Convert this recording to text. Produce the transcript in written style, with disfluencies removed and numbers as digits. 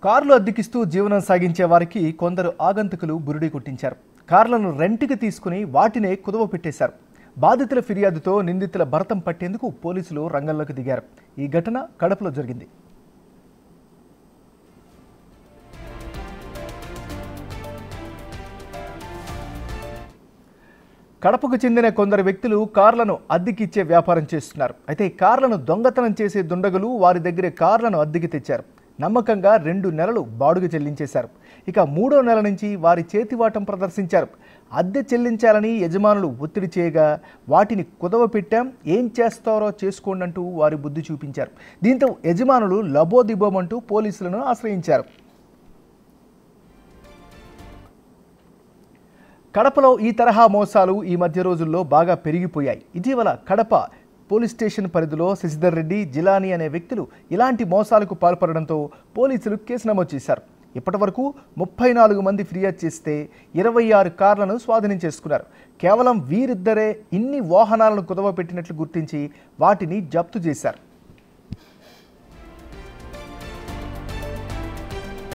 కార్లు అద్దెకిస్తూ జీవనం సాగించే వారికి కొందరు ఆగంతకులు బురిడి కొట్టించారు. కార్లను రెంట్‌కి తీసుకుని వాటినే కుదవ పెట్టేశారు. బాధితుల ఫిర్యాదుతో నిందితుల భరతం పట్టేందుకు పోలీసులు రంగంలోకి దిగారు. ఈ ఘటన కడపలో జరిగింది. కడపకు చెందిన కొందరు వ్యక్తులు కార్లను అద్దెకిచ్చే వ్యాపారం చేస్తున్నారు. అయితే కార్లను దొంగతనం చేసే దుండగులు వారి దగ్గరే కార్లను అద్దెకి తెచ్చారు. నమ్మకంగా 2 నెలలు బాడుగ చెల్లించేశారు. ఇక 3వ నెల నుంచి వారి చేతివాటం ప్రదర్శించారు. అద్దె చెల్లించాలని యజమానులు ఒత్తిడి చేయగా వాటిని కుదవ పెట్టాం, ఏం చేస్తారో చేసుకోండి అంటూ వారి బుద్ధి చూపించారు. దీంతో యజమానులు లబోదిబోమంటూ పోలీసులను ఆశ్రయించారు. కడపలో ఈ తరహా మోసాలు ఈ మధ్య రోజుల్లో బాగా పెరిగిపోయాయి. ఇటీవల కడప పోలీస్ స్టేషన్ పరిధిలో శశిధర్ రెడ్డి, జిలానీ అనే వ్యక్తులు ఇలాంటి మోసాలకు పాల్పడడంతో పోలీసులు కేసు నమోదు చేశారు. ఇప్పటి వరకు 34 మంది ఫిర్యాదు చేస్తే 26 కార్లను స్వాధీనం చేసుకున్నారు. కేవలం వీరిద్దరే ఇన్ని వాహనాలను కుదవ పెట్టినట్లు గుర్తించి వాటిని జప్తు చేశారు.